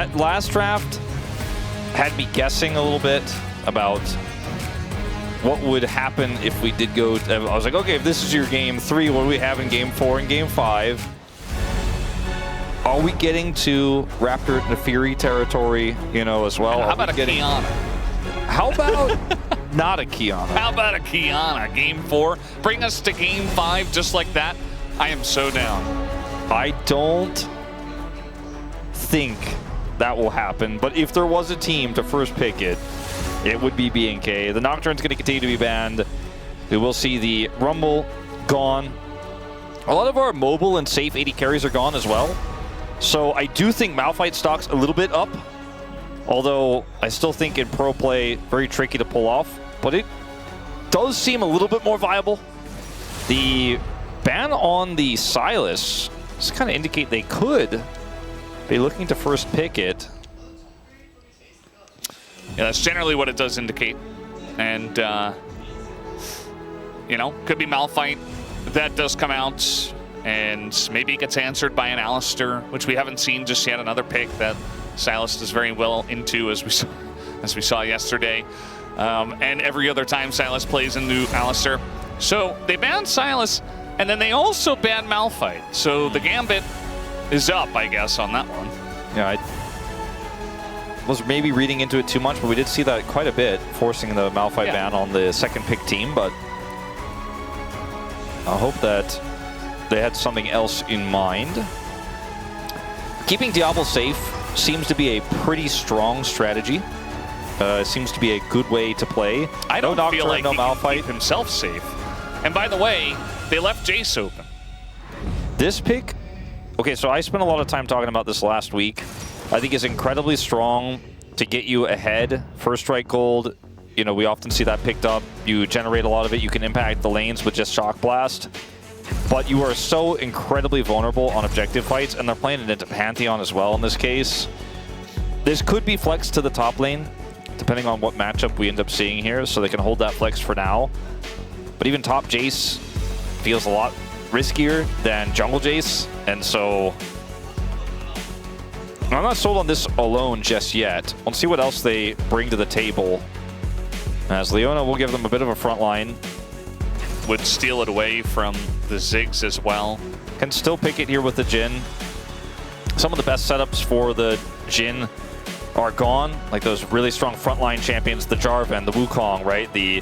That last draft had me guessing a little bit about what would happen if we did go. I was like, okay, if this is your game 3, what do we have in game 4 and game 5? Are we getting to Raptor Nefiri territory, you know, as well? How about a Kiana? How about not a Kiana? How about a Kiana? Game 4. Bring us to game 5 just like that. I am so down. I don't think that will happen, but if there was a team to first pick it, it would be BNK. The Nocturne's going to continue to be banned. We will see the Rumble gone. A lot of our mobile and safe 80 carries are gone as well. So I do think Malphite stock's a little bit up, although I still think in pro play, very tricky to pull off, but it does seem a little bit more viable. The ban on the Sylas just kind of indicate they could be looking to first pick it. Yeah, that's generally what it does indicate. And, you know, could be Malphite. That does come out, and maybe it gets answered by an Alistair, which we haven't seen just yet. Another pick that Sylas is very well into, as we saw yesterday. And every other time Sylas plays into Alistair. So they banned Sylas, and then they also banned Malphite. So the gambit is up, I guess, on that one. Yeah, I was maybe reading into it too much, but we did see that quite a bit, forcing the Malphite ban on the second pick team. But I hope that they had something else in mind. Keeping Diablo safe seems to be a pretty strong strategy. Seems to be a good way to play. I don't feel like no he Malphite. can keep himself safe. And by the way, they left Jace open. This pick, okay, so I spent a lot of time talking about this last week. I think it's incredibly strong to get you ahead. First strike gold, you know, we often see that picked up. You generate a lot of it. You can impact the lanes with just Shock Blast. But you are so incredibly vulnerable on objective fights, and they're playing it into Pantheon as well in this case. This could be flexed to the top lane, depending on what matchup we end up seeing here, so they can hold that flex for now. But even top Jace feels a lot riskier than jungle Jace, and so I'm not sold on this alone just yet. We'll see what else they bring to the table, as Leona will give them a bit of a front line. Would steal it away from the Ziggs as well. Can still pick it here with the Jhin. Some of the best setups for the Jhin are gone, like those really strong frontline champions, the Jarvan, the Wukong, right? The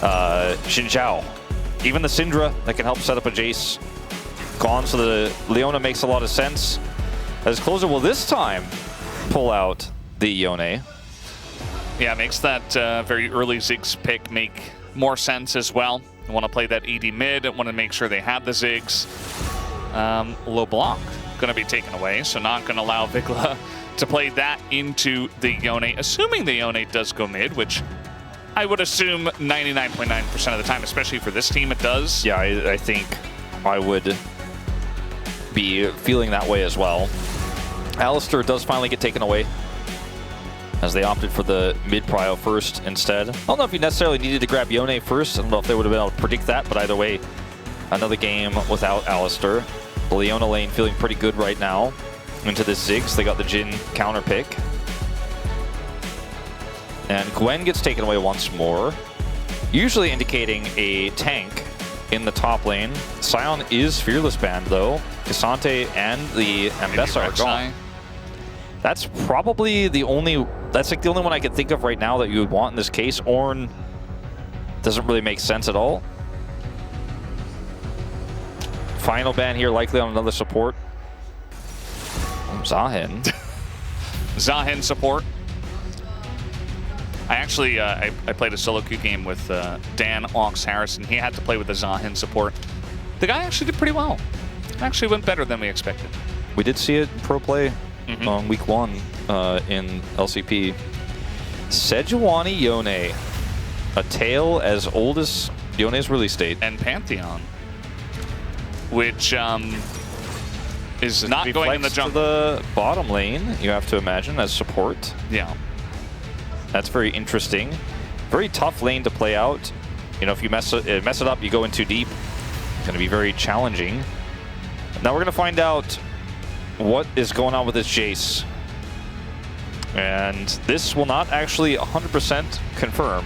Xin Zhao. Even the Syndra that can help set up a Jace, gone, so the Leona makes a lot of sense. As Closer will this time pull out the Yone. Yeah, it makes that very early Ziggs pick make more sense as well. I want to play that AD mid. I want to make sure they have the Ziggs. LeBlanc going to be taken away, so not going to allow Vigla to play that into the Yone, assuming the Yone does go mid, which I would assume 99.9% of the time, especially for this team, it does. Yeah, I think I would be feeling that way as well. Alistair does finally get taken away, as they opted for the mid-prio first instead. I don't know if you necessarily needed to grab Yone first. I don't know if they would have been able to predict that, but either way, another game without Alistair. The Leona lane feeling pretty good right now. Into this Ziggs, they got the Jhin counter pick. And Gwen gets taken away once more, usually indicating a tank in the top lane. Sion is Fearless banned though. Cassante and the Ambessa are gone. That's probably the only, that's like the only one I could think of right now that you would want in this case. Ornn doesn't really make sense at all. Final ban here, likely on another support. Zahin. Zahin support. I actually, I played a solo queue game with Dan Ox Harrison. He had to play with the Zahin support. The guy actually did pretty well. Actually went better than we expected. We did see it in pro play on week 1 in LCP. Sejuani Yone, a tale as old as Yone's release date. And Pantheon, which is not going in the jungle. To the bottom lane, you have to imagine, as support. Yeah. That's very interesting. Very tough lane to play out. You know, if you mess it up, you go in too deep. It's going to be very challenging. Now we're going to find out what is going on with this Jace. And this will not actually 100% confirm.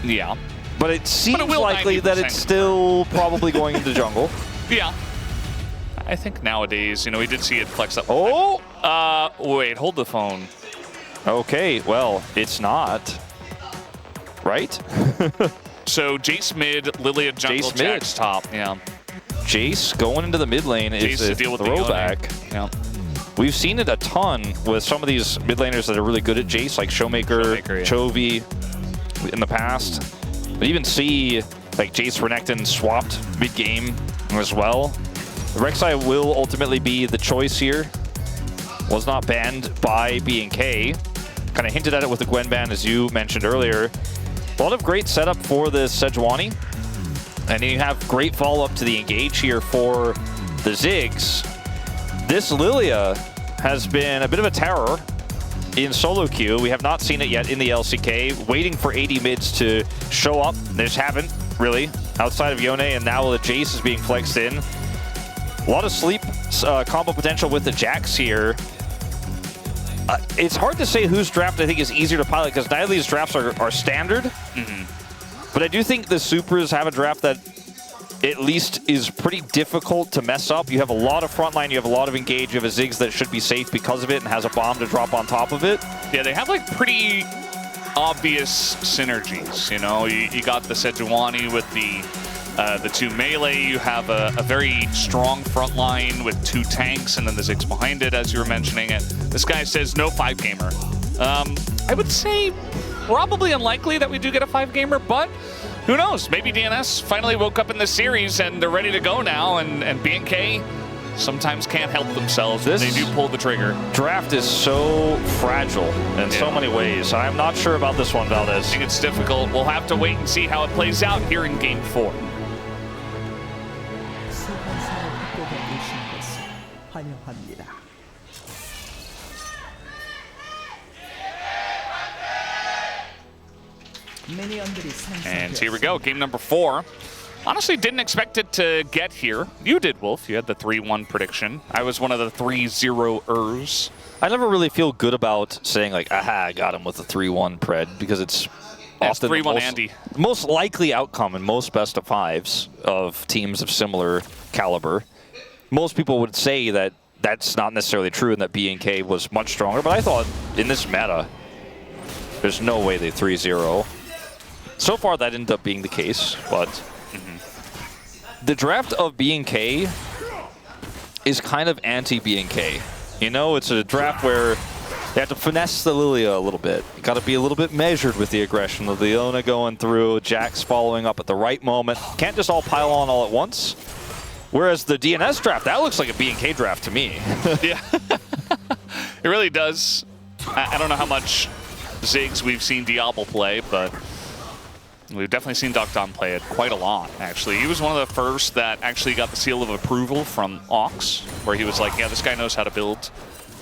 Yeah. But it seems likely that it's still probably going into jungle. Yeah. I think nowadays, you know, we did see it flex up. Oh! Wait, hold the phone. Okay, well, it's not. Right? So Jace mid, Lilia jungle, Jace Jax mid. top. Yeah. Jace going into the mid lane is a throwback. Yeah. We've seen it a ton with some of these mid laners that are really good at Jace, like Showmaker, yeah. Chovy in the past. But even see like Jace Renekton swapped mid game as well. Rek'Sai will ultimately be the choice here. Was not banned by BNK. Kind of hinted at it with the Gwen ban, as you mentioned earlier. A lot of great setup for the Sejuani. And you have great follow-up to the engage here for the Ziggs. This Lilia has been a bit of a terror in solo queue. We have not seen it yet in the LCK. Waiting for AD mids to show up. They just haven't, really, outside of Yone, and now the Jace is being flexed in. A lot of sleep combo potential with the Jax here. It's hard to say whose draft I think is easier to pilot, because neither of these drafts are standard. But I do think the Supers have a draft that at least is pretty difficult to mess up. You have a lot of frontline, you have a lot of engage, you have a Ziggs that should be safe because of it and has a bomb to drop on top of it. Yeah, they have like pretty obvious synergies, you know? You got the Sejuani with the two melee, you have a very strong front line with two tanks and then the Ziggs behind it, as you were mentioning it. This guy says no 5-gamer. I would say probably unlikely that we do get a 5-gamer, but who knows? Maybe DNS finally woke up in the series and they're ready to go now, and BNK sometimes can't help themselves when they do pull the trigger. Draft is so fragile in so many ways. I'm not sure about this one, Valdez. I think it's difficult. We'll have to wait and see how it plays out here in Game 4. And here we go, game number 4. Honestly, didn't expect it to get here. You did, Wolf. You had the 3-1 prediction. I was one of the 3-0ers. I never really feel good about saying, like, aha, I got him with a 3-1 pred, because it's often 3-1 Andy. Most likely outcome in most best of 5s of teams of similar caliber. Most people would say that that's not necessarily true and that BNK was much stronger, but I thought in this meta, there's no way they 3-0. So far, that ended up being the case, but the draft of BNK is kind of anti-BNK. You know, it's a draft where they have to finesse the Lilia a little bit. You got to be a little bit measured with the aggression. The Leona going through, Jax following up at the right moment. Can't just all pile on all at once. Whereas the DNS draft, that looks like a BNK draft to me. Yeah, it really does. I don't know how much Ziggs we've seen Diablo play, but we've definitely seen Dokkan play it quite a lot, actually. He was one of the first that actually got the seal of approval from Ox, where he was like, yeah, this guy knows how to build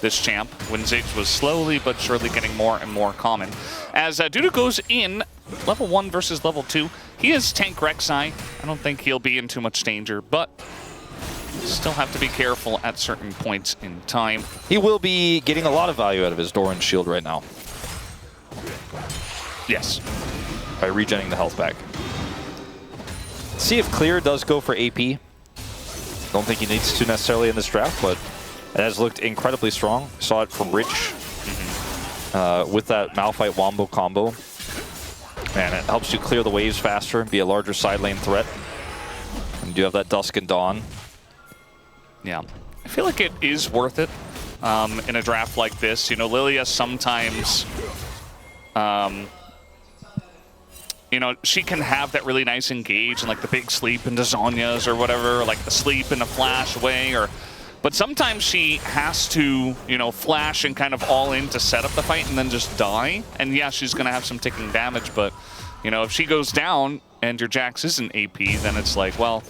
this champ, when Ziggs was slowly but surely getting more and more common. As Dudu goes in, level 1 versus level 2, he is tank Rek'Sai. I don't think he'll be in too much danger, but still have to be careful at certain points in time. He will be getting a lot of value out of his Doran shield right now. Yes. By regenerating the health back. See if Clear does go for AP. Don't think he needs to necessarily in this draft, but it has looked incredibly strong. Saw it from Rich with that Malphite Wombo combo. And it helps you clear the waves faster and be a larger side lane threat. And you do have that Dusk and Dawn. Yeah. I feel like it is worth it in a draft like this. You know, Lilia sometimes... you know, she can have that really nice engage and like the big sleep into Zhonya's or whatever, or like the sleep and the flash away, but sometimes she has to, you know, flash and kind of all in to set up the fight and then just die. And yeah, she's gonna have some ticking damage, but you know, if she goes down and your Jax isn't AP, then it's like, well,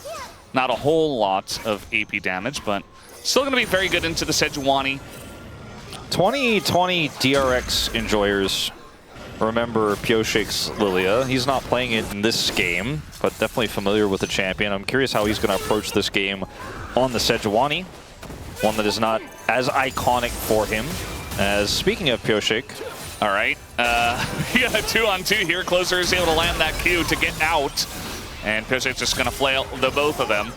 not a whole lot of AP damage, but still gonna be very good into the Sejuani. 2020 DRX enjoyers remember Pioshik's Lilia. He's not playing it in this game, but definitely familiar with the champion. I'm curious how he's going to approach this game on the Sejuani. one that is not as iconic for him. As speaking of Pioshik, all right, we got a 2-on-2 here. Closer is able to land that Q to get out, and Pioshik's just going to flail the both of them.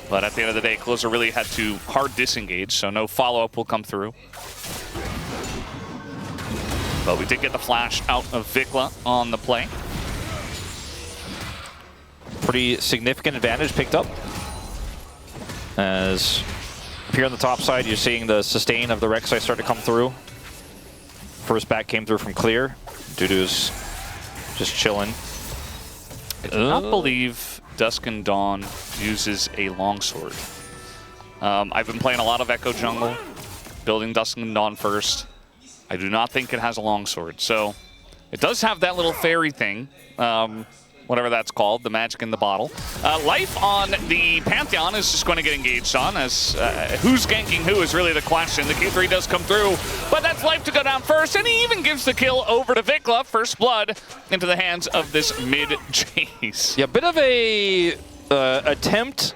But at the end of the day, Closer really had to hard disengage, so no follow-up will come through. But we did get the flash out of Vikla on the play. Pretty significant advantage picked up. As up here on the top side, you're seeing the sustain of the Rek'Sai start to come through. First back came through from Clear. Dudu's just chilling. I do not believe Dusk and Dawn uses a longsword. I've been playing a lot of Echo Jungle, building Dusk and Dawn first. I do not think it has a longsword. So it does have that little fairy thing, whatever that's called, the magic in the bottle. Life on the Pantheon is just going to get engaged on, as who's ganking who is really the question. The Q3 does come through, but that's Life to go down first, and he even gives the kill over to Vikla. First blood into the hands of this mid-chase. Yeah, bit of a attempt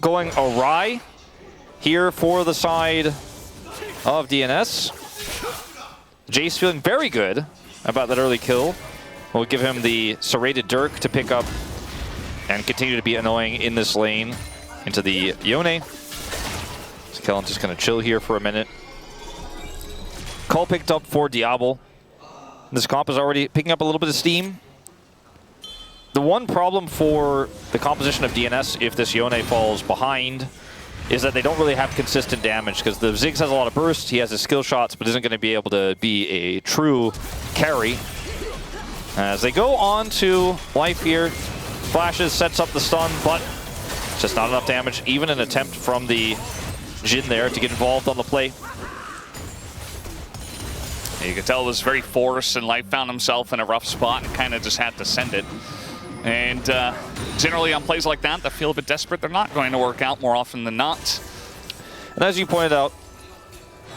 going awry here for the side of DNS. Jace feeling very good about that early kill. We'll give him the serrated Dirk to pick up and continue to be annoying in this lane into the Yone. So Kellen's just going to chill here for a minute. Call picked up for Diablo. This comp is already picking up a little bit of steam. The one problem for the composition of DNS, if this Yone falls behind, is that they don't really have consistent damage, because the Ziggs has a lot of burst, he has his skill shots, but isn't going to be able to be a true carry. As they go on to Life here, flashes, sets up the stun, but just not enough damage. Even an attempt from the Jhin there to get involved on the play. You could tell it was very forced, and Life found himself in a rough spot and kind of just had to send it. And generally on plays like that feel a bit desperate, they're not going to work out more often than not. And as you pointed out,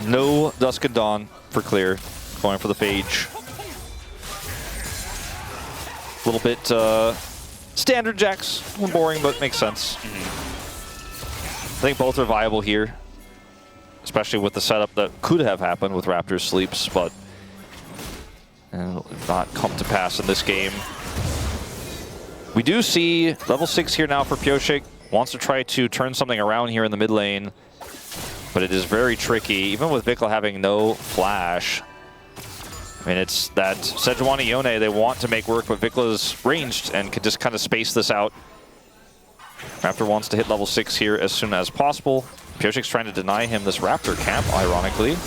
no Dusk and Dawn for Clear, going for the Phage. A little bit standard Jax, a little boring, but makes sense. I think both are viable here, especially with the setup that could have happened with Raptors sleeps, but not come to pass in this game. We do see level 6 here now for Pioshik. Wants to try to turn something around here in the mid lane, but it is very tricky, even with Vikla having no flash. I mean, it's that Sejuani Yone they want to make work, but Vikla's ranged and can just kind of space this out. Raptor wants to hit level 6 here as soon as possible. Pioshik's trying to deny him this Raptor camp, ironically.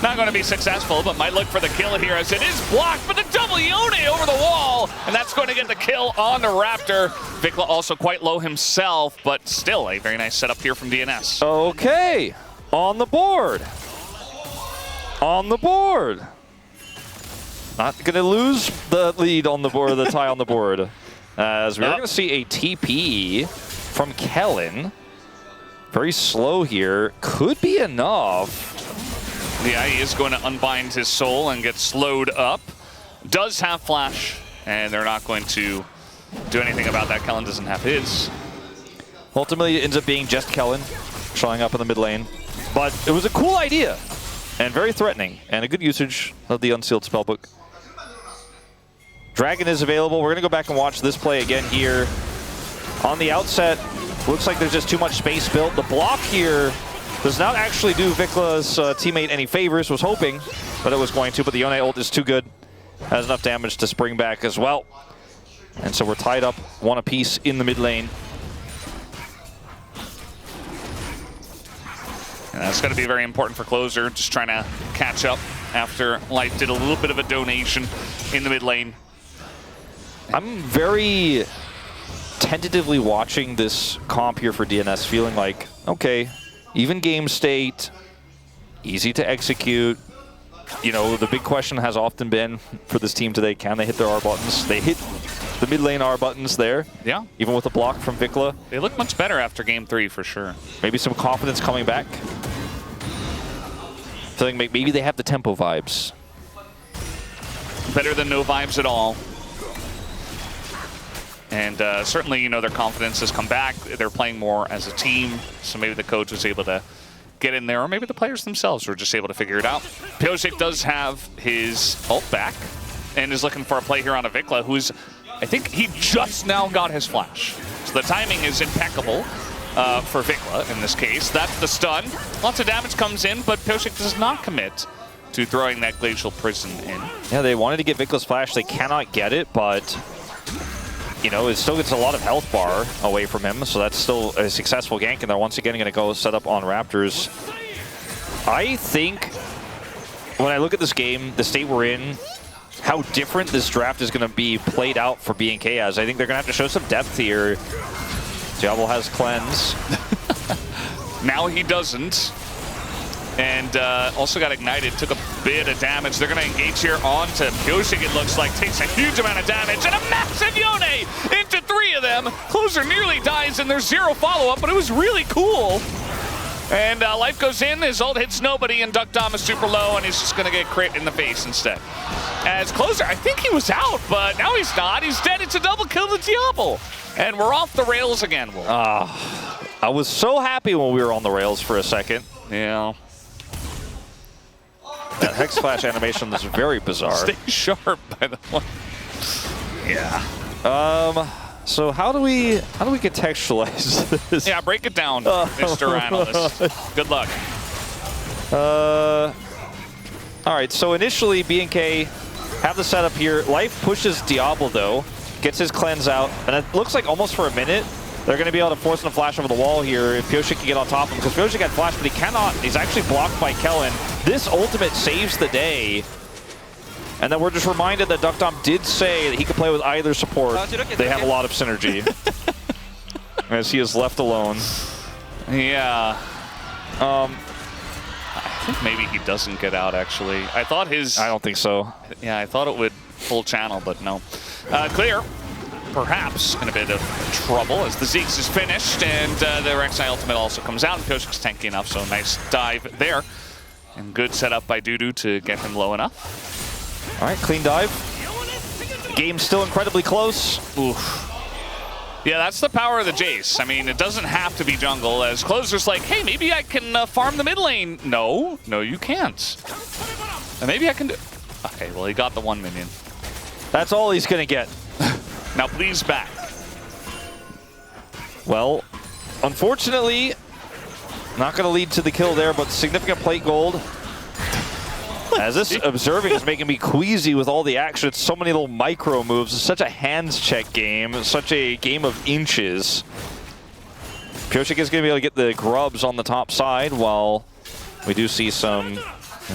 Not going to be successful, but might look for the kill here as it is blocked, but the double Yone over the wall, and that's going to get the kill on the Raptor. Vikla also quite low himself, but still a very nice setup here from DNS. Okay, on the board. On the board. Not going to lose the lead on the board, the tie on the board. As we're going to see a TP from Kellen. Very slow here. Could be enough. The IE is going to unbind his soul and get slowed up. Does have flash, and they're not going to do anything about that. Kellen doesn't have his. Ultimately, it ends up being just Kellen showing up in the mid lane. But it was a cool idea, and very threatening, and a good usage of the Unsealed Spellbook. Dragon is available. We're going to go back and watch this play again here. On the outset, looks like there's just too much space built. The block here does not actually do Vikla's teammate any favors. Was hoping that it was going to, but the Yone ult is too good. Has enough damage to spring back as well. And so we're tied up one apiece in the mid lane. And that's going to be very important for Closer, just trying to catch up after Life did a little bit of a donation in the mid lane. I'm very tentatively watching this comp here for DNS, feeling like, okay, even game state, easy to execute. You know, the big question has often been for this team today, can they hit their R buttons? They hit the mid lane R buttons there. Yeah. Even with the block from Vikla. They look much better after game 3 for sure. Maybe some confidence coming back. Feeling maybe they have the tempo vibes. Better than no vibes at all. And certainly, you know, their confidence has come back. They're playing more as a team, so maybe the coach was able to get in there, or maybe the players themselves were just able to figure it out. Pyosik does have his ult back and is looking for a play here on a Vikla, who's, I think he just now got his flash. So the timing is impeccable for Vikla in this case. That's the stun. Lots of damage comes in, but Pyosik does not commit to throwing that Glacial Prison in. Yeah, they wanted to get Vikla's flash. They cannot get it, but you know, it still gets a lot of health bar away from him, so that's still a successful gank, and they're once again going to go set up on Raptors. I think when I look at this game, the state we're in, how different this draft is going to be played out for BNK as. I think they're going to have to show some depth here. Diablo has cleanse. Now he doesn't. And also got ignited, took a bit of damage. They're going to engage here on to Pyosik, it looks like. Takes a huge amount of damage, and a massive Yone into 3 of them. Closer nearly dies, and there's 0 follow-up, but it was really cool. And life goes in, his ult hits nobody, and Duck Dom is super low, and he's just going to get crit in the face instead. As Closer, I think he was out, but now he's not. He's dead. It's a double kill to Diablo. And we're off the rails again, Wolf. I was so happy when we were on the rails for a second. Yeah. That Hex Flash animation was very bizarre. Stay sharp, by the way. Yeah. So how do we contextualize this? Yeah, break it down, Mr. Analyst. Good luck. All right, so initially BNK have the setup here. Life pushes Diablo though, gets his cleanse out, and it looks like almost for a minute they're going to be able to force him to flash over the wall here if Pyosik can get on top of him, because Pyosik had flash, but he cannot. He's actually blocked by Kellen. This ultimate saves the day. And then we're just reminded that Duck Dom did say that he could play with either support. They have a lot of synergy. As he is left alone. Yeah. I think maybe he doesn't get out, actually. I thought his... I don't think so. Yeah, I thought it would full channel, but no. Clear. Perhaps in a bit of trouble as the Zeeks is finished, and the Rek'Sai ultimate also comes out, and Pyosik's tanky enough, so nice dive there. And good setup by Dudu to get him low enough. All right, clean dive. Game's still incredibly close. Oof. Yeah, that's the power of the Jace. I mean, it doesn't have to be jungle, as Closer's like, hey, maybe I can farm the mid lane. No, you can't. And maybe I can do... Okay, well, he got the 1 minion. That's all he's going to get. Now, please back. Well, unfortunately, not going to lead to the kill there, but significant plate gold. As this observing is making me queasy with all the action. It's so many little micro moves. It's such a hands check game. It's such a game of inches. Pyosik is going to be able to get the grubs on the top side, while we do see some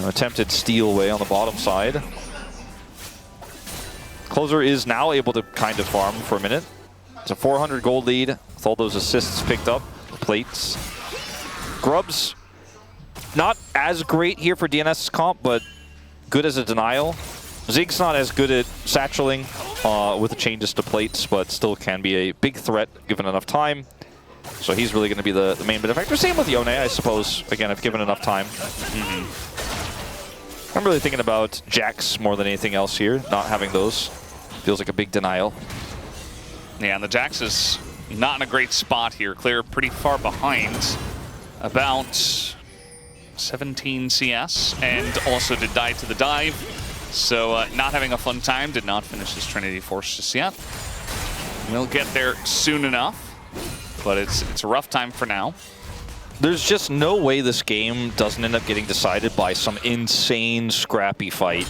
attempted steal away on the bottom side. Closer is now able to kind of farm for a minute. It's a 400 gold lead with all those assists picked up. Plates. Grubs, not as great here for DNS's comp, but good as a denial. Zeke's not as good at satcheling with the changes to plates, but still can be a big threat given enough time. So he's really going to be the main benefactor. Same with Yone, I suppose, again, if given enough time. I'm really thinking about Jax more than anything else here, not having those. Feels like a big denial. Yeah, and the Jax is not in a great spot here. Clear pretty far behind, about 17 CS, and also did die to the dive. So not having a fun time, did not finish his Trinity Force just yet. We'll get there soon enough, but it's a rough time for now. There's just no way this game doesn't end up getting decided by some insane scrappy fight.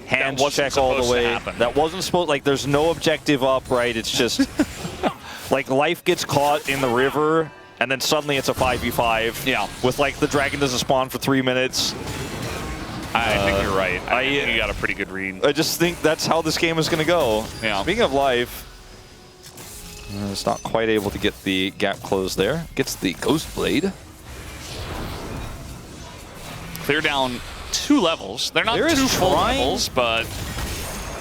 Hands check all the way. That wasn't supposed, like, there's no objective up, right? It's just, like, life gets caught in the river, and then suddenly it's a 5v5. Yeah. With, like, the dragon doesn't spawn for 3 minutes. I think you're right. I think you got a pretty good read. I just think that's how this game is going to go. Yeah. Speaking of life, it's not quite able to get the gap closed there. Gets the Ghost Blade. Clear down 2 levels. They're not 2 full levels, but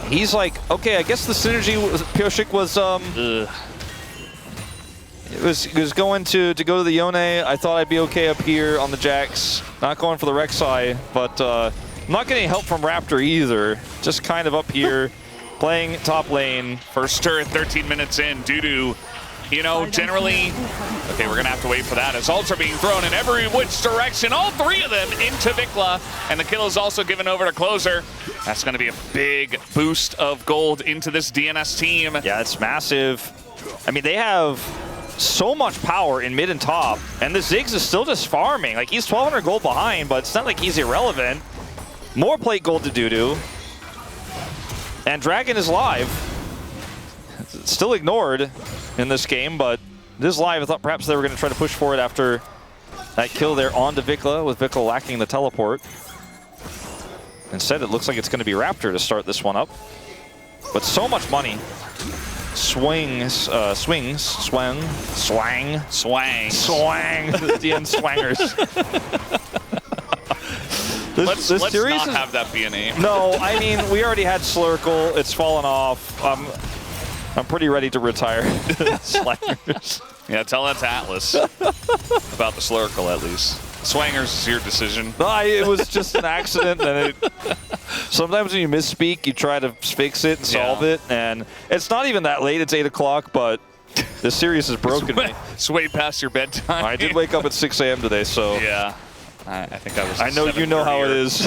he's like, okay, I guess the synergy with Pyosik was it was going to go to the Yone. I thought I'd be okay up here on the Jax. Not going for the Rek'Sai, but I'm not getting help from Raptor either. Just kind of up here. playing top lane. First turret 13 minutes in. Dudu, you know, generally, okay, we're gonna have to wait for that as ults are being thrown in every which direction. All three of them into Vikla, and the kill is also given over to Closer. That's gonna be a big boost of gold into this DNS team. Yeah, it's massive. I mean, they have so much power in mid and top, and the Ziggs is still just farming. Like, he's 1,200 gold behind, but it's not like he's irrelevant. More plate gold to Dudu. And Dragon is live. It's still ignored in this game, but it is live. I thought perhaps they were going to try to push for it after that kill there onto Vikla, with Vikla lacking the teleport. Instead, it looks like it's going to be Raptor to start this one up. But so much money. Swang. Swang. DN Swangers. Let's not have that be a name. No, I mean, we already had Slurkle. It's fallen off. I'm pretty ready to retire Slangers. Yeah, tell that to Atlas about the Slurkle at least. Swangers is your decision. No, it was just an accident. And sometimes when you misspeak, you try to fix it and solve it. And it's not even that late. It's 8 o'clock, but the series has broken me. It's way past your bedtime. I did wake up at 6 a.m. today, so. Yeah. I think I was. I know you know how it is.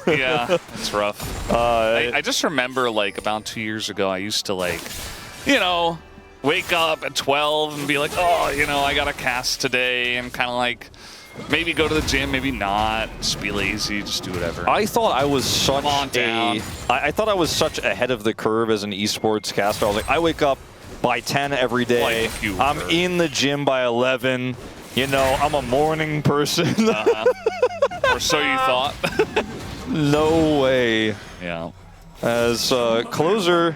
Yeah, it's rough. I just remember, like, about 2 years ago, I used to, like, you know, wake up at 12 and be like, oh, you know, I got a cast today, and kind of like maybe go to the gym, maybe not, just be lazy, just do whatever. I thought I was such I thought I was such ahead of the curve as an esports caster. I was like, I wake up by 10 every day. Like I'm in the gym by 11. You know, I'm a morning person. Or so you thought. No way. Yeah. As Closer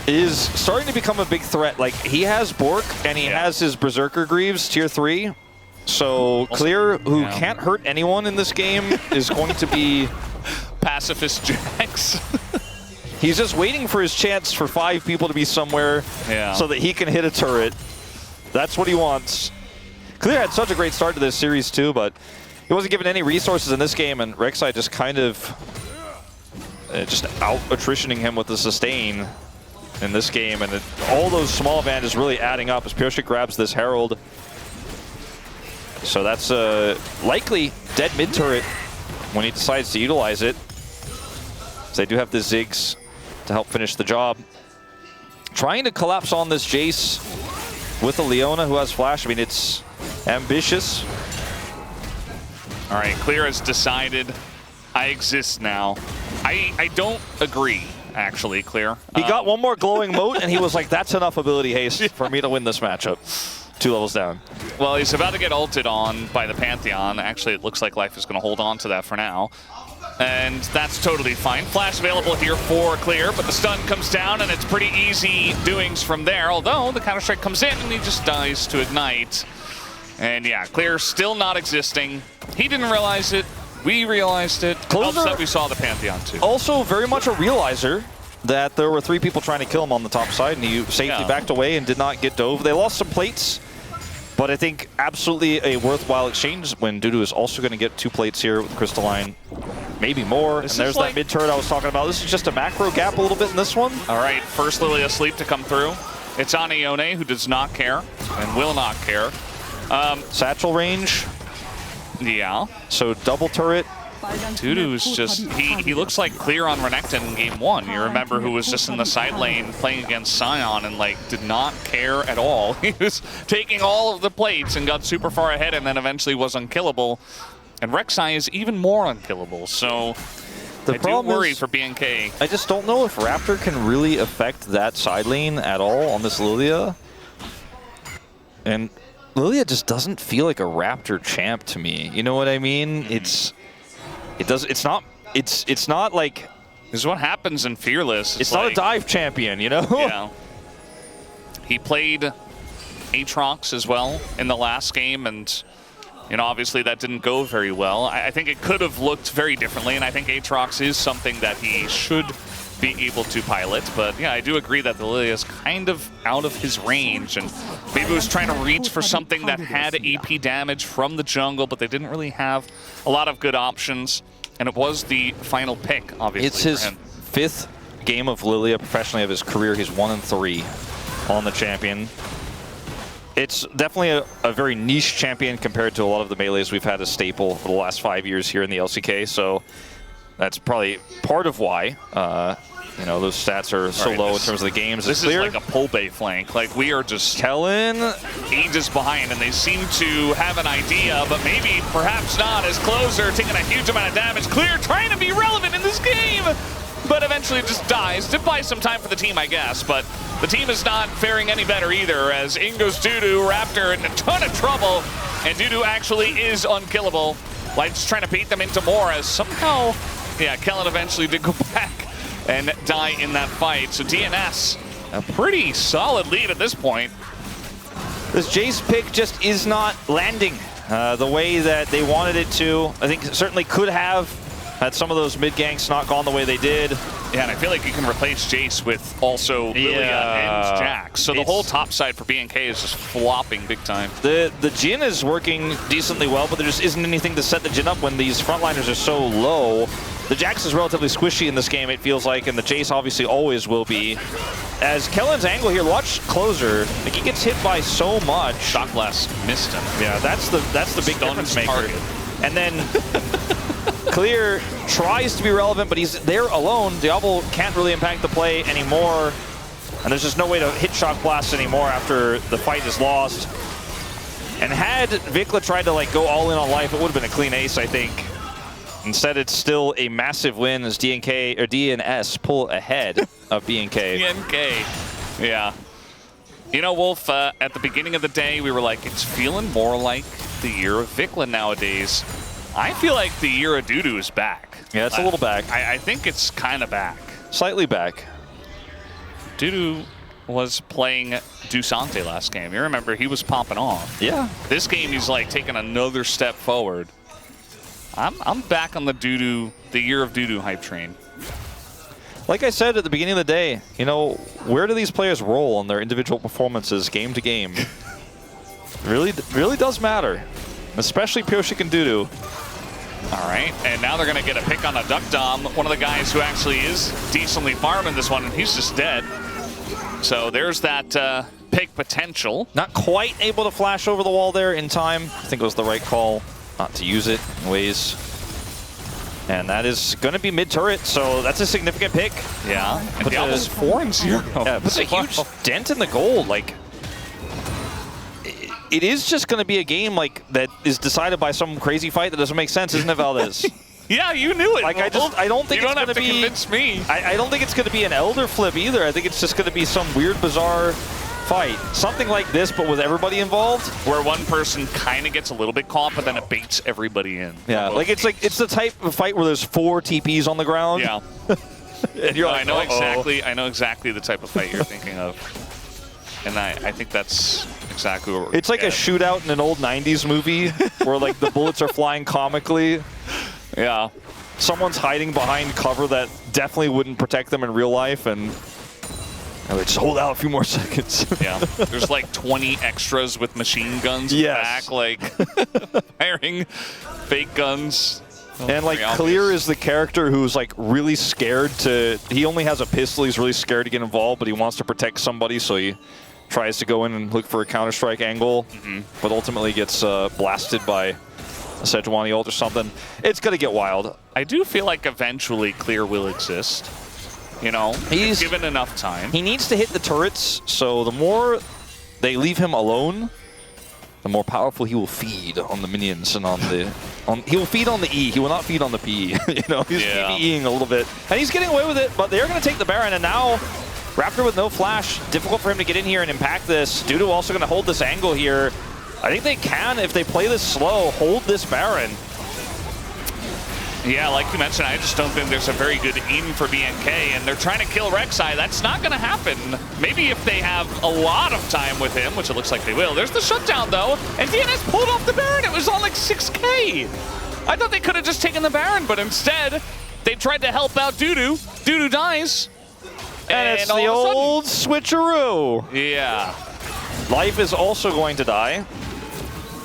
is starting to become a big threat. Like, he has Bork and he has his Berserker Greaves, tier 3. So Clear, who can't hurt anyone in this game, is going to be Pacifist Jax. He's just waiting for his chance for 5 people to be somewhere so that he can hit a turret. That's what he wants. Clear had such a great start to this series too, but he wasn't given any resources in this game, and Rek'Sai just kind of just out-attritioning him with the sustain in this game, and all those small advantages really adding up as Pyosik grabs this Herald. So that's likely dead mid-turret when he decides to utilize it. So they do have the Ziggs to help finish the job. Trying to collapse on this Jace with a Leona who has flash. I mean, it's ambitious. All right, Clear has decided I exist now. I don't agree, actually, Clear. He got one more glowing moat, and he was like, that's enough ability haste for me to win this matchup. 2 levels down. Well, he's about to get ulted on by the Pantheon. Actually, it looks like Life is going to hold on to that for now. And that's totally fine. Flash available here for Clear, but the stun comes down, and it's pretty easy doings from there. Although, the Counter-Strike comes in, and he just dies to Ignite. And yeah, Clear still not existing. He didn't realize it. We realized it. Closer, that we saw the Pantheon too. Also very much a realizer that there were 3 people trying to kill him on the top side, and he safely backed away and did not get dove. They lost some plates, but I think absolutely a worthwhile exchange when Dudu is also going to get 2 plates here with Crystalline. Maybe more. And there's that mid turret I was talking about. This is just a macro gap a little bit in this one. All right, first Lily asleep to come through. It's on Ione, who does not care and will not care. Satchel range. Yeah. So double turret. Dudu's just, he looks like Clear on Renekton in game 1. You remember who was just in the side lane playing against Sion and like did not care at all. He was taking all of the plates and got super far ahead and then eventually was unkillable. And Rek'Sai is even more unkillable, so I do worry for BNK. I just don't know if Raptor can really affect that side lane at all on this Lilia. And Lilia just doesn't feel like a Raptor champ to me. You know what I mean? It's not like, this is what happens in Fearless. It's not like a dive champion, you know? Yeah. He played Aatrox as well in the last game, and you know, obviously that didn't go very well. I think it could have looked very differently, and I think Aatrox is something that he should be able to pilot. But yeah, I do agree that the Lilia is kind of out of his range, and maybe he was trying to reach for something that had AP damage from the jungle, but they didn't really have a lot of good options, and it was the final pick, obviously. It's his 5th game of Lilia professionally of his career. He's 1-3 on the champion. It's definitely a very niche champion compared to a lot of the melees we've had as staple for the last 5 years here in the LCK. So that's probably part of why you know, those stats are so low in terms of the games. This is like a pull bay flank. Like, we are just Kellen ages behind, and they seem to have an idea, but maybe perhaps not, as Closer taking a huge amount of damage. Clear trying to be relevant in this game, but eventually just dies. Did buy some time for the team, I guess, but the team is not faring any better either, as in goes Dudu, Raptor in a ton of trouble, and Dudu actually is unkillable. Light's trying to bait them into more, as somehow, yeah, Kellen eventually did go back and die in that fight. So DNS, a pretty solid lead at this point. This Jace pick just is not landing the way that they wanted it to. I think it certainly could have had some of those mid ganks not gone the way they did. Yeah, and I feel like you can replace Jace with also Lilia and Jax. So the whole top side for BNK is just flopping big time. The Jhin is working decently well, but there just isn't anything to set the Jhin up when these frontliners are so low. The Jax is relatively squishy in this game, it feels like, and the Jace obviously always will be. As Kellen's angle here, watch Closer. Like, he gets hit by so much. Shock Blast missed him. Yeah, that's the big difference maker. Target. And then Clear tries to be relevant, but he's there alone. Diablo can't really impact the play anymore. And there's just no way to hit Shock Blast anymore after the fight is lost. And had Vikla tried to like go all in on life, it would have been a clean ace, I think. Instead, it's still a massive win as DNS pull ahead of BNK. BNK, yeah. You know, Wolf, at the beginning of the day, we were like, it's feeling more like the year of Vikla nowadays. I feel like the year of Dudu is back. Yeah, it's a little back. I think it's kind of back. Slightly back. Dudu was playing Dusante last game. You remember, he was popping off. Yeah. This game, he's like taking another step forward. I'm back on the Dudu, the year of Dudu hype train. Like I said at the beginning of the day, you know, where do these players roll on their individual performances game to game? really does matter, especially Pyosik and Dudu. All right, and now they're going to get a pick on a Duck Dom, one of the guys who actually is decently farming this one, and he's just dead. So there's that pick potential. Not quite able to flash over the wall there in time. I think it was the right call not to use it in ways. And that is going to be mid-turret, so that's a significant pick. Yeah, and Diablo's 4-0. Yeah, puts a huge dent in the gold. Like, it is just going to be a game like that is decided by some crazy fight that doesn't make sense, isn't it, Valdez? Yeah, you knew it. Like, I don't think it's going to be. You don't have to convince me. I don't think it's going to be an Elder flip either. I think it's just going to be some weird, bizarre fight. Something like this, but with everybody involved. Where one person kind of gets a little bit caught, but then it baits everybody in. Yeah, like it's the type of fight where there's 4 TPs on the ground. Yeah. And you're like, I know exactly the type of fight you're thinking of. And I think that's exactly what we're It's like a shootout in an old 90s movie where like the bullets are flying comically. Yeah. Someone's hiding behind cover that definitely wouldn't protect them in real life, and like, just hold out a few more seconds. Yeah. There's like 20 extras with machine guns in the back, like firing fake guns. And like Clear is the character who's like really scared to, he only has a pistol, he's really scared to get involved, but he wants to protect somebody, so he tries to go in and look for a Counter-Strike angle, but ultimately gets blasted by a Sejuani ult or something. It's gonna get wild. I do feel like eventually Clear will exist. You know, he's given enough time. He needs to hit the turrets, so the more they leave him alone, the more powerful he will feed on the minions and on the... he will feed on the E, he will not feed on the P. You know, he's PvEing a little bit. And he's getting away with it, but they're going to take the Baron, and now Raptor with no flash. Difficult for him to get in here and impact this. Dudu also going to hold this angle here. I think they can, if they play this slow, hold this Baron. Yeah, like you mentioned, I just don't think there's a very good in for BNK, and they're trying to kill Rek'Sai. That's not going to happen. Maybe if they have a lot of time with him, which it looks like they will. There's the shutdown, though, and DNS pulled off the Baron. It was on like 6K. I thought they could have just taken the Baron, but instead, they tried to help out Dudu. Dudu dies. And it's the old switcheroo. Yeah. Life is also going to die.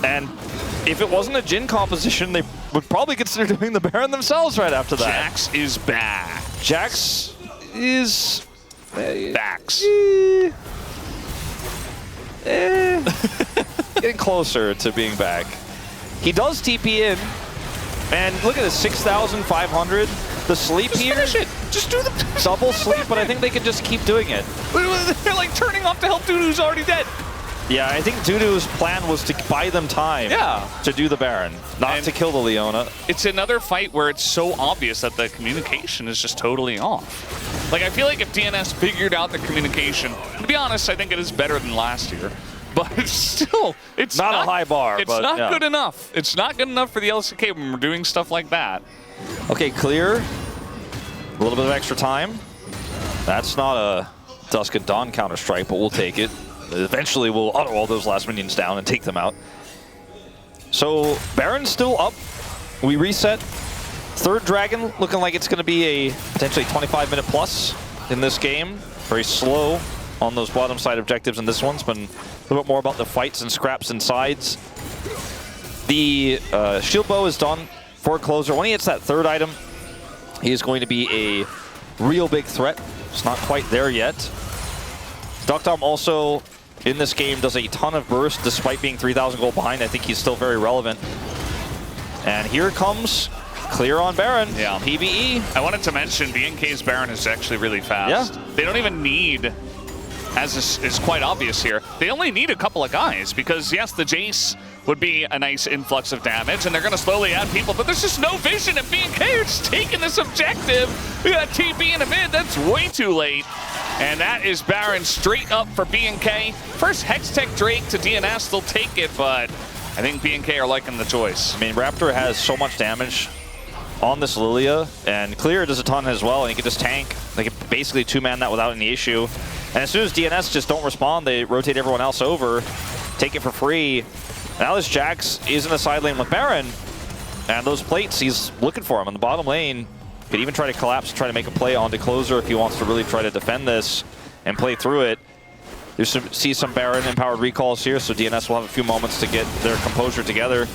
And if it wasn't a Jhin composition, they would probably consider doing the Baron themselves right after that. Jax is back. Jax is Backs. Getting closer to being back. He does TP in, and look at this, 6,500. The sleep Just here, finish it. Just do the double sleep, but I think they can just keep doing it. They're like turning off to help Dude who's already dead. Yeah, I think Dudu's plan was to buy them time to do the Baron, not to kill the Leona. It's another fight where it's so obvious that the communication is just totally off. Like, I feel like if DNS figured out the communication, to be honest, I think it is better than last year. But it's still, it's not a high bar. It's not good enough. It's not good enough for the LCK when we're doing stuff like that. Okay, clear. A little bit of extra time. That's not a Dusk and Dawn Counter-Strike, but we'll take it. Eventually, we'll auto all those last minions down and take them out. So, Baron's still up. We reset. Third Dragon looking like it's going to be a potentially 25-minute plus in this game. Very slow on those bottom side objectives, and this one's been a little bit more about the fights and scraps and sides. The shield bow is done for closer. When he hits that third item, he is going to be a real big threat. It's not quite there yet. Duckdom also in this game does a ton of burst despite being 3,000 gold behind. I think he's still very relevant. And here comes clear on Baron. Yeah. PvE. I wanted to mention BNK's Baron is actually really fast. Yeah. They don't even need, as is quite obvious here, they only need a couple of guys because, yes, the Jace would be a nice influx of damage, and they're going to slowly add people, but there's just no vision, and BNK are just taking this objective. We got TP in the mid. That's way too late. And that is Baron straight up for BNK. First Hextech Drake to DNS, they'll take it, but I think BNK are liking the choice. I mean, Raptor has so much damage on this Lilia, and Clear does a ton as well, and he can just tank. They can basically two-man that without any issue. And as soon as DNS just don't respond, they rotate everyone else over, take it for free. Now this Jax is in the side lane with Baron, and those plates, he's looking for him in the bottom lane. Could even try to collapse, try to make a play onto closer if he wants to really try to defend this and play through it. You see some Baron empowered recalls here, so DNS will have a few moments to get their composure together.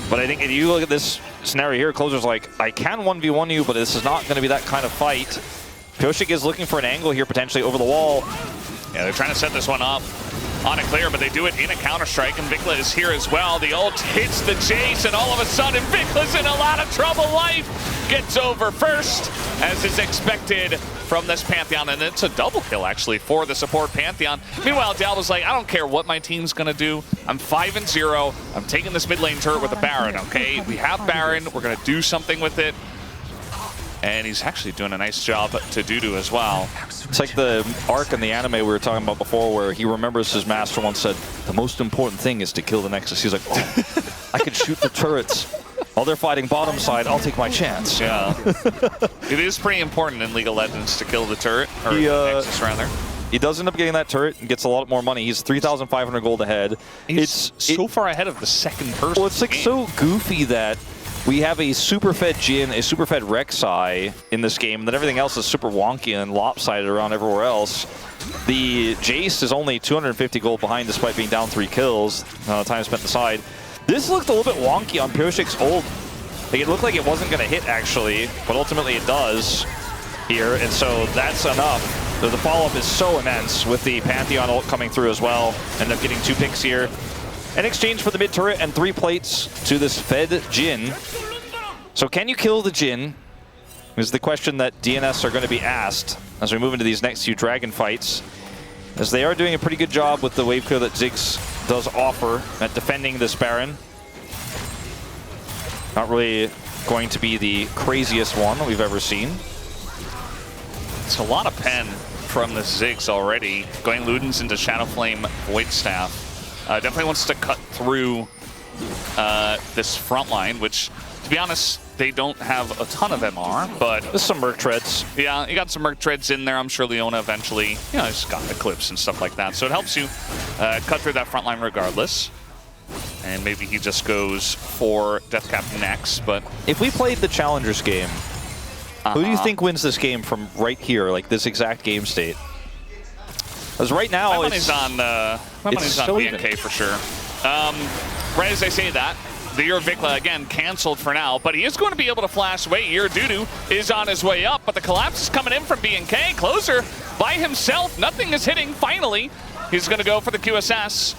But I think if you look at this scenario here, closer's like, I can 1v1 you, but this is not going to be that kind of fight. Pioshik is looking for an angle here, potentially over the wall. Yeah, they're trying to set this one up on a clear, but they do it in a counter-strike, and Vikla is here as well. The ult hits the Jace, and all of a sudden, Vikla's in a lot of trouble. Life gets over first, as is expected from this Pantheon, and it's a double kill, actually, for the support Pantheon. Meanwhile, Dalva's like, I don't care what my team's going to do. I'm 5-0. I'm taking this mid lane turret with a Baron, okay? We have Baron. We're going to do something with it. And he's actually doing a nice job to Dudu as well. It's like the arc in the anime we were talking about before where he remembers his master once said, the most important thing is to kill the Nexus. He's like, oh, I can shoot the turrets. While they're fighting bottom side, I'll take my chance. Yeah. It is pretty important in League of Legends to kill the turret, or the Nexus rather. He does end up getting that turret and gets a lot more money. He's 3,500 gold ahead. It's so far ahead of the second person. Well, it's like so goofy that we have a super fed Jhin, a super fed Rek'Sai in this game, and then everything else is super wonky and lopsided around everywhere else. The Jace is only 250 gold behind despite being down 3 kills. Time spent aside. This looked a little bit wonky on Pioshik's ult. Like, it looked like it wasn't going to hit, actually, but ultimately it does here, and so that's enough. So the follow-up is so immense with the Pantheon ult coming through as well. End up getting 2 picks here. In exchange for the mid turret and 3 plates to this fed Jhin. So can you kill the Jhin? Is the question that DNS are going to be asked as we move into these next few Dragon fights. As they are doing a pretty good job with the wave clear that Ziggs does offer at defending this Baron. Not really going to be the craziest one we've ever seen. It's a lot of pen from the Ziggs already. Going Ludens into Shadowflame Void Staff. Definitely wants to cut through this front line, which, to be honest, they don't have a ton of MR, but... There's some Merc Treads. Yeah, you got some Merc Treads in there. I'm sure Leona eventually, you know, has got Eclipse and stuff like that. So it helps you cut through that front line regardless. And maybe he just goes for Deathcap next, but... If we played the Challengers game, who do you think wins this game from right here, like this exact game state? Because right now, my money's on BNK for sure. Right as I say that, the Year of Vikla, again, canceled for now, but he is going to be able to flash away. Year Dudu is on his way up, but the collapse is coming in from BNK. Closer by himself. Nothing is hitting. Finally, he's going to go for the QSS,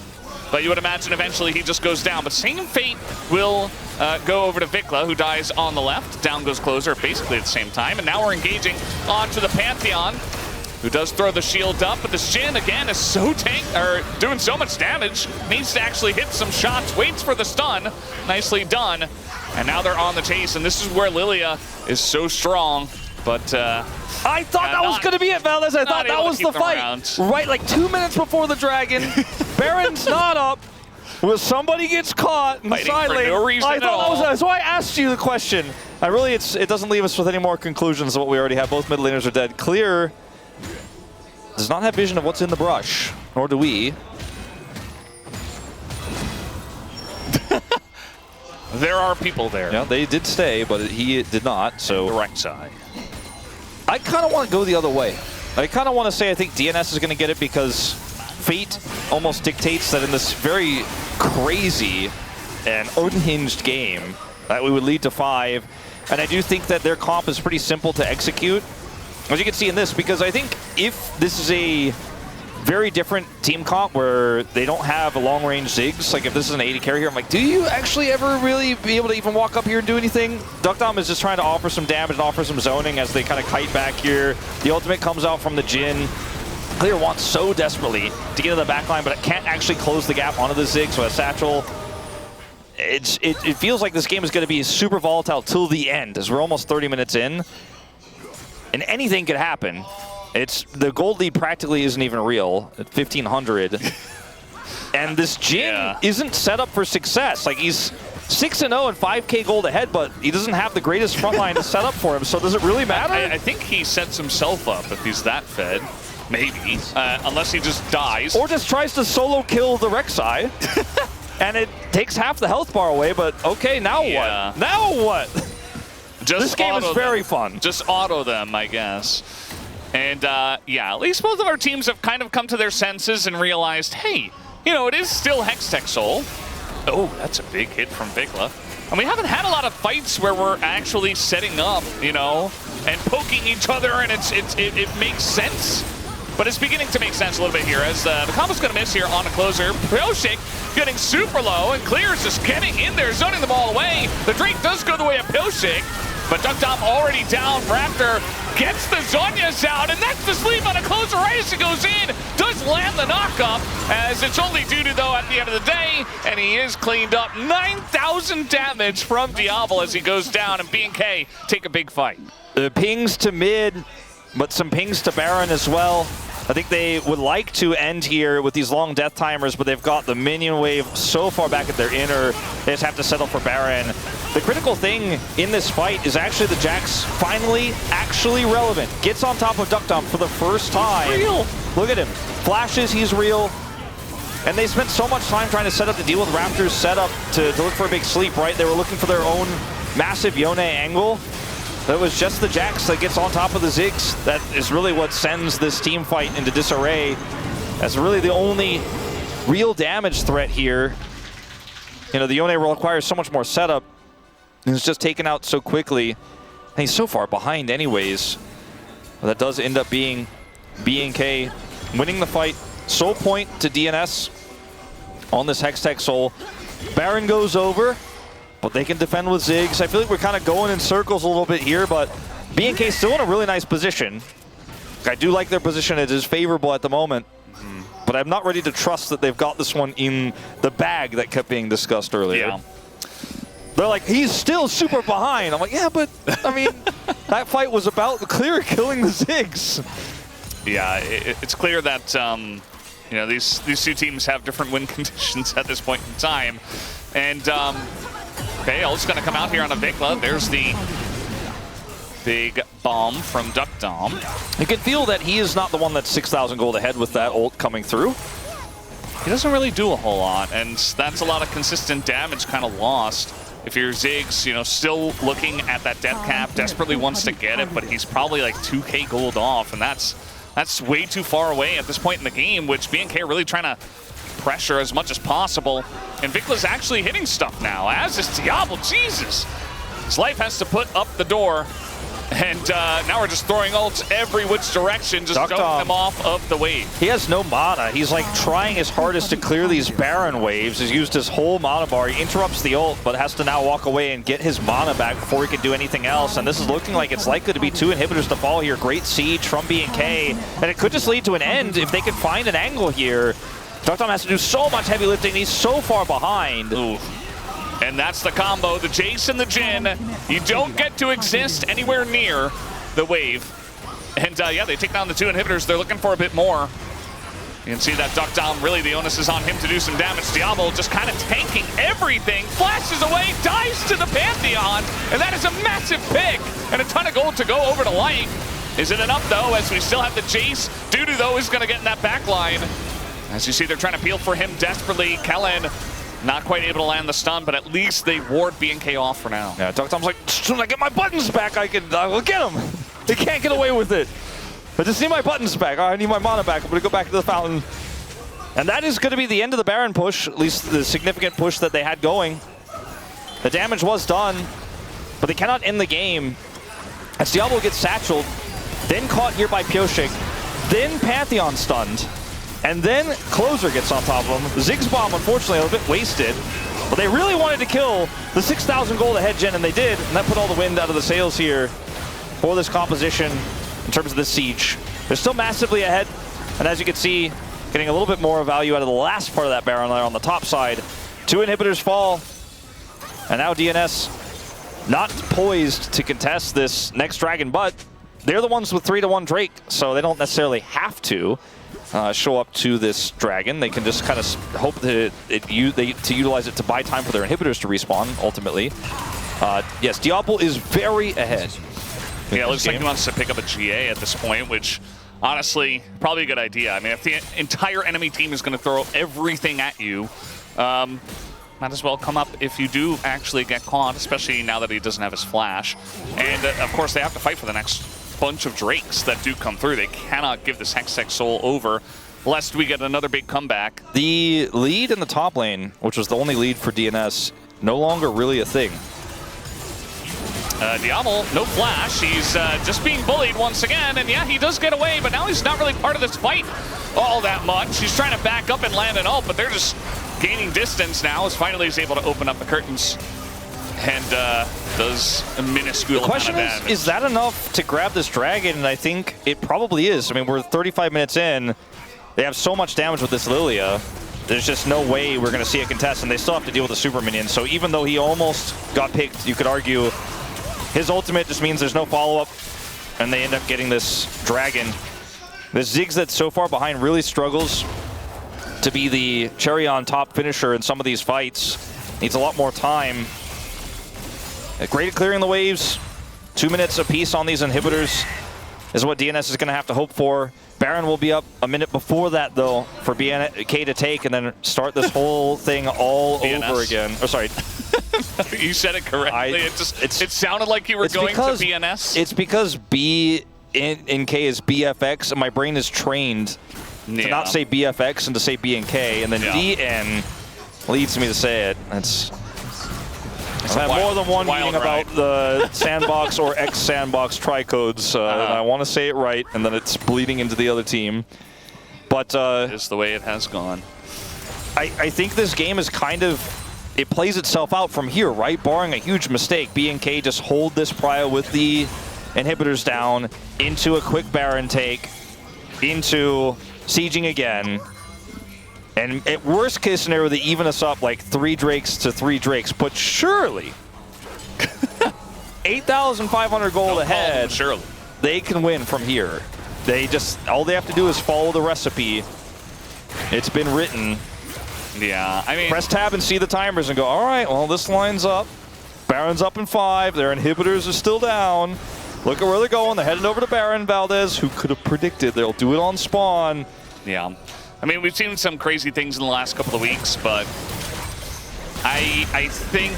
but you would imagine eventually he just goes down. But same fate will go over to Vikla, who dies on the left. Down goes Closer basically at the same time, and now we're engaging onto the Pantheon, who does throw the shield up, but the Shin, again, is so doing so much damage, needs to actually hit some shots, waits for the stun. Nicely done. And now they're on the chase, and this is where Lilia is so strong. But I thought that was going to be it, Valdez. I thought that was the fight. Right, like 2 minutes before the Dragon. Baron's not up. Well, somebody gets caught in the side lane. No reason I thought that was so I asked you the question. It doesn't leave us with any more conclusions than what we already have. Both mid laners are dead. Clear does not have vision of what's in the brush, nor do we. There are people there. Yeah, they did stay, but he did not, so. The right side. I kind of want to go the other way. I kind of want to say I think DNS is going to get it because fate almost dictates that in this very crazy and unhinged game that we would lead to 5. And I do think that their comp is pretty simple to execute, as you can see in this, because I think if this is a very different team comp where they don't have a long-range Ziggs, like if this is an 80 carry here, I'm like, do you actually ever really be able to even walk up here and do anything? Duckdom is just trying to offer some damage and offer some zoning as they kind of kite back here. The ultimate comes out from the Jhin. Clear wants so desperately to get to the backline, but it can't actually close the gap onto the Ziggs, so a Satchel. It feels like this game is going to be super volatile till the end, as we're almost 30 minutes in. And anything could happen. The gold lead practically isn't even real at 1,500. And this Jhin isn't set up for success. Like, he's 6-0 and 5K gold ahead, but he doesn't have the greatest front line to set up for him. So does it really matter? I think he sets himself up if he's that fed. Maybe. Unless he just dies. Or just tries to solo kill the Rek'Sai. And it takes half the health bar away, but okay, now what? Now what? This game is very fun. Just auto them, I guess. And yeah, at least both of our teams have kind of come to their senses and realized, hey, you know, it is still Hextech Soul. Oh, that's a big hit from Vikla. And we haven't had a lot of fights where we're actually setting up, you know, and poking each other, and it makes sense. But it's beginning to make sense a little bit here, as the combo's going to miss here on a Closer. Pioshik getting super low, and Clear is just getting in there, zoning them all away. The Drake does go the way of Pioshik, but Duckdom already down. Raptor gets the Zhonya's out, and that's the sleep on a Closer right as he goes in. Does land the knockup, as it's only Dudu though at the end of the day, and he is cleaned up. 9,000 damage from Diablo as he goes down, and BNK take a big fight. The pings to mid, but some pings to Baron as well. I think they would like to end here with these long death timers, but they've got the minion wave so far back at their inner, they just have to settle for Baron. The critical thing in this fight is actually the Jax finally actually relevant. Gets on top of Duckdom for the first time. Real. Look at him. Flashes, he's real. And they spent so much time trying to set up to deal with Raptor's setup to look for a big sleep, right? They were looking for their own massive Yone angle. It was just the Jax that gets on top of the Ziggs that is really what sends this team fight into disarray. That's really the only real damage threat here. You know, the Yone requires so much more setup, and it's just taken out so quickly. And he's so far behind anyways. But that does end up being BNK winning the fight. Soul point to DNS on this Hextech Soul. Baron goes over, but they can defend with Ziggs. I feel like we're kind of going in circles a little bit here, but BNK still in a really nice position. I do like their position. It is favorable at the moment, but I'm not ready to trust that they've got this one in the bag that kept being discussed earlier. Yeah. They're like, he's still super behind. I'm like, yeah, but I mean, that fight was about Clear killing the Ziggs. Yeah, it's clear that you know, these two teams have different win conditions at this point in time, and Bale's going to come out here on a Vikla. There's the big bomb from Duckdom. You can feel that he is not the one that's 6,000 gold ahead with that ult coming through. He doesn't really do a whole lot, and that's a lot of consistent damage kind of lost. If your Ziggs, you know, still looking at that death cap, desperately wants to get it, but he's probably like 2K gold off, and that's way too far away at this point in the game, which BNK are really trying to pressure as much as possible. And Vicla's actually hitting stuff now, as is Diablo. Jesus! His life has to put up the door. And now we're just throwing ults every which direction, just throwing them off of the wave. He has no mana. He's like trying his hardest to clear these Baron waves. He's used his whole mana bar. He interrupts the ult, but has to now walk away and get his mana back before he can do anything else. And this is looking like it's likely to be 2 inhibitors to fall here. Great siege from BNK. And it could just lead to an end if they can find an angle here. Dr. has to do so much heavy lifting. He's so far behind. Ooh. And that's the combo, the Jace and the Jhin. You don't get to exist anywhere near the wave. And yeah, they take down the 2 inhibitors. They're looking for a bit more. You can see that duck down, really the onus is on him to do some damage. Diablo just kind of tanking everything, flashes away, dives to the Pantheon, and that is a massive pick. And a ton of gold to go over to Light. Is it enough though, as we still have the Jace? Dudu though is gonna get in that back line. As you see, they're trying to peel for him desperately. Kellen not quite able to land the stun, but at least they ward BNK off for now. Yeah, Tom's like, as soon as I get my buttons back, I will get them. They can't get away with it. I just need my buttons back. I need my mana back. I'm going to go back to the fountain. And that is going to be the end of the Baron push, at least the significant push that they had going. The damage was done, but they cannot end the game. As Diablo gets satcheled, then caught here by Pioshik, then Pantheon stunned. And then Closer gets on top of him. Ziggs bomb, unfortunately, a little bit wasted. But they really wanted to kill the 6,000 gold ahead gen, and they did. And that put all the wind out of the sails here for this composition in terms of this siege. They're still massively ahead. And as you can see, getting a little bit more value out of the last part of that Baron layer on the top side. 2 inhibitors fall. And now DNS not poised to contest this next dragon, but they're the ones with 3-1 Drake, so they don't necessarily have to show up to this dragon. They can just kind of hope that to utilize it to buy time for their inhibitors to respawn, ultimately. Yes, Diablo is very ahead. Yeah, it looks like he wants to pick up a GA at this point, which, honestly, probably a good idea. I mean, if the entire enemy team is going to throw everything at you, might as well come up if you do actually get caught, especially now that he doesn't have his flash. And, of course, they have to fight for the next bunch of Drakes that do come through. They cannot give this Hextech Soul over lest we get another big comeback. The lead in the top lane, which was the only lead for DNS, no longer really a thing. Diablo, no flash. He's just being bullied once again, and yeah, he does get away, but now he's not really part of this fight all that much. He's trying to back up and land an ult, but they're just gaining distance now, as finally he's able to open up the curtains and does a minuscule amount of damage. The question is that enough to grab this dragon? And I think it probably is. I mean, we're 35 minutes in. They have so much damage with this Lilia. There's just no way we're going to see a contest, and they still have to deal with the super minion. So even though he almost got picked, you could argue his ultimate just means there's no follow-up, and they end up getting this dragon. The Ziggs that's so far behind really struggles to be the cherry on top finisher in some of these fights. Needs a lot more time. Great at clearing the waves. 2 minutes apiece on these inhibitors is what DNS is going to have to hope for. Baron will be up a minute before that, though, for BNK to take and then start this whole thing all over again. Oh, sorry. You said it correctly. It sounded like you were going to BNS. It's because BNK is BFX, and my brain is trained to not say BFX and to say BNK, and then DN leads me to say it. I have more than one meeting about the sandbox or ex-sandbox tri-codes, and I want to say it right, and then it's bleeding into the other team. But it's the way it has gone. I think this game is kind of, it plays itself out from here, right? Barring a huge mistake, BNK just hold this prio with the inhibitors down into a quick Baron take, into sieging again. And at worst case scenario, they even us up like 3 Drakes to 3 Drakes. But surely, 8,500 gold ahead, surely they can win from here. All they have to do is follow the recipe. It's been written. Yeah, I mean, press tab and see the timers and go, all right, well, this line's up. Baron's up in 5. Their inhibitors are still down. Look at where they're going. They're heading over to Baron. Valdez, who could have predicted they'll do it on spawn. Yeah. I mean, we've seen some crazy things in the last couple of weeks, but I think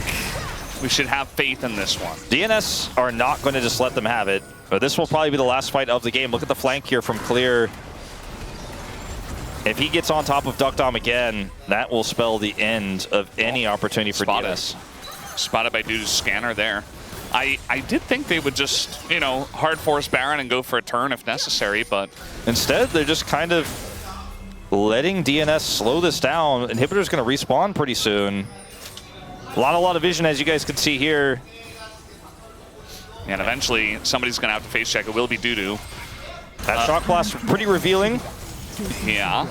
we should have faith in this one. DNS are not going to just let them have it, but this will probably be the last fight of the game. Look at the flank here from Clear. If he gets on top of DuckDom again, that will spell the end of any opportunity for DNS. Spotted by Dude's scanner there. I did think they would just, you know, hard force Baron and go for a turn if necessary, but instead they're just kind of letting DNS slow this down. Inhibitor's going to respawn pretty soon. A lot of vision, as you guys can see here. And eventually somebody's going to have to face check. It will be Dudu. That shock blast pretty revealing. Yeah.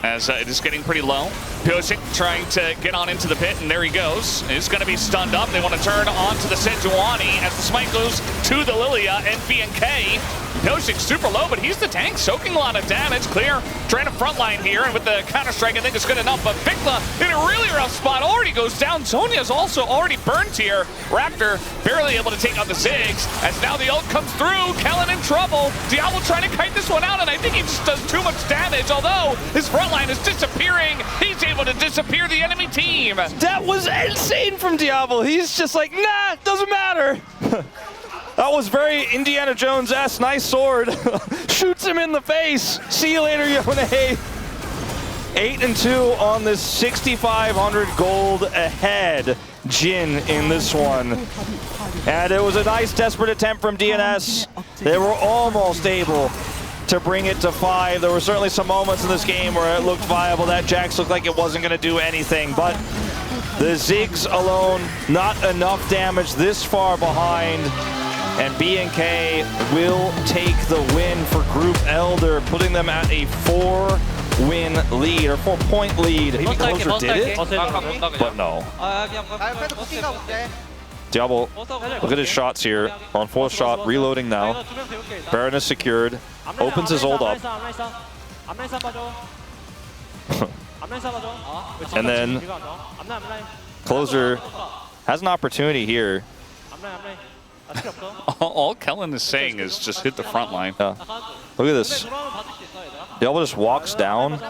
As it is getting pretty low. Pyosik trying to get on into the pit, and there he goes. He's going to be stunned up. They want to turn on to the Sejuani as the smite goes to the Lilia and BNK. Pyosik super low, but he's the tank, soaking a lot of damage. Clear, trying to frontline here, and with the counter-strike, I think it's good enough. But Vikla in a really rough spot, already goes down. Sonya's also already burned here. Raptor barely able to take out the Ziggs, as now the ult comes through. Kellen in trouble. Diablo trying to kite this one out, and I think he just does too much damage, although his frontline is disappearing. He's able to disappear the enemy team. That was insane from Diablo. He's just like, nah, doesn't matter. That was very Indiana Jones-esque. Nice sword. Shoots him in the face. See you later, Yone. 8-2 on this 6,500 gold ahead. Jin in this one. And it was a nice desperate attempt from DNS. They were almost able to bring it to 5. There were certainly some moments in this game where it looked viable. That Jax looked like it wasn't going to do anything, but the Ziggs alone, not enough damage this far behind. And BNK will take the win for Group Elder, putting them at a 4-win lead, or 4-point lead. Maybe Closer did it, but no. Diablo, look at his shots here. On 4th shot, reloading now. Baron is secured. Opens his ult up. And then Closer has an opportunity here. All Kellen is saying is just hit the front line. Yeah. Look at this. Diablo just walks down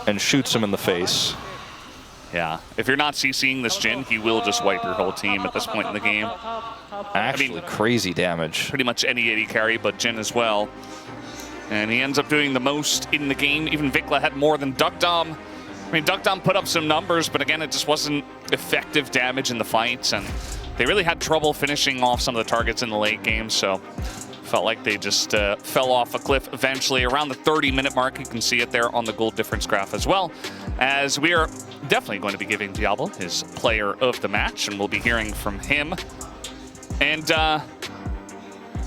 and shoots him in the face. Yeah. If you're not CCing this Jin, he will just wipe your whole team at this point in the game. Actually, I mean, crazy damage. Pretty much any AD carry, but Jin as well. And he ends up doing the most in the game. Even Vikla had more than DuckDom. I mean, DuckDom put up some numbers, but again, it just wasn't effective damage in the fights. And they really had trouble finishing off some of the targets in the late game, so felt like they just fell off a cliff eventually. Around the 30-minute mark, you can see it there on the gold difference graph as well, as we are definitely going to be giving Diablo his player of the match, and we'll be hearing from him. And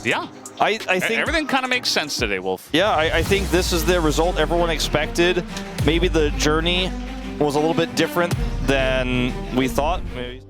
yeah, I think everything kind of makes sense today, Wolf. Yeah, I think this is the result everyone expected. Maybe the journey was a little bit different than we thought. Maybe.